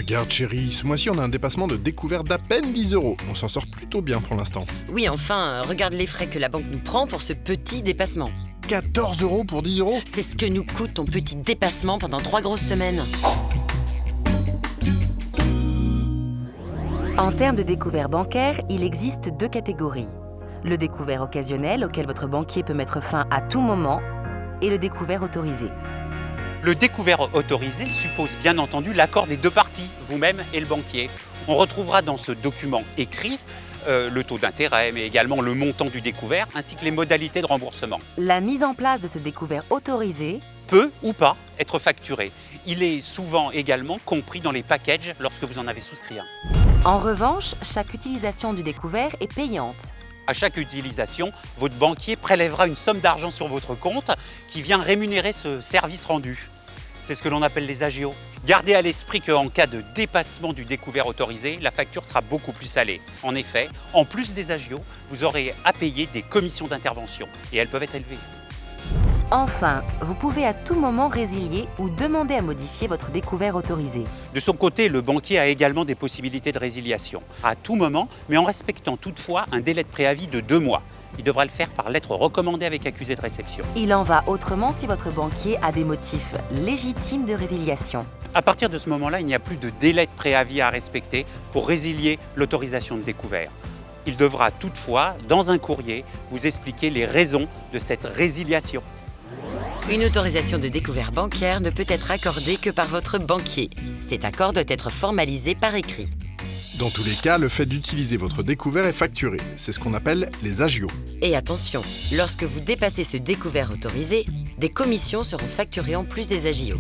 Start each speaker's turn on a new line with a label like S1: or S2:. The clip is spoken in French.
S1: Regarde chérie, ce mois-ci on a un dépassement de découvert d'à peine 10 €. On s'en sort plutôt bien pour l'instant.
S2: Oui, enfin, regarde les frais que la banque nous prend pour ce petit dépassement.
S1: 14 € pour 10 €.
S2: C'est ce que nous coûte ton petit dépassement pendant 3 grosses semaines.
S3: En termes de découvert bancaire, il existe 2 catégories. Le découvert occasionnel, auquel votre banquier peut mettre fin à tout moment, et le découvert autorisé.
S4: Le découvert autorisé suppose bien entendu l'accord des deux parties, vous-même et le banquier. On retrouvera dans ce document écrit le taux d'intérêt, mais également le montant du découvert, ainsi que les modalités de remboursement.
S3: La mise en place de ce découvert autorisé
S4: Peut ou pas être facturé. Il est souvent également compris dans les packages lorsque vous en avez souscrit un.
S3: En revanche, chaque utilisation du découvert est payante.
S4: À chaque utilisation, votre banquier prélèvera une somme d'argent sur votre compte qui vient rémunérer ce service rendu. C'est ce que l'on appelle les agios. Gardez à l'esprit qu'en cas de dépassement du découvert autorisé, la facture sera beaucoup plus salée. En effet, en plus des agios, vous aurez à payer des commissions d'intervention et elles peuvent être élevées.
S3: Enfin, vous pouvez à tout moment résilier ou demander à modifier votre découvert autorisé.
S4: De son côté, le banquier a également des possibilités de résiliation, à tout moment, mais en respectant toutefois un délai de préavis de 2 mois. Il devra le faire par lettre recommandée avec accusé de réception.
S3: Il en va autrement si votre banquier a des motifs légitimes de résiliation.
S4: À partir de ce moment-là, il n'y a plus de délai de préavis à respecter pour résilier l'autorisation de découvert. Il devra toutefois, dans un courrier, vous expliquer les raisons de cette résiliation.
S2: Une autorisation de découvert bancaire ne peut être accordée que par votre banquier. Cet accord doit être formalisé par écrit.
S1: Dans tous les cas, le fait d'utiliser votre découvert est facturé. C'est ce qu'on appelle les agios.
S2: Et attention, lorsque vous dépassez ce découvert autorisé, des commissions seront facturées en plus des agios.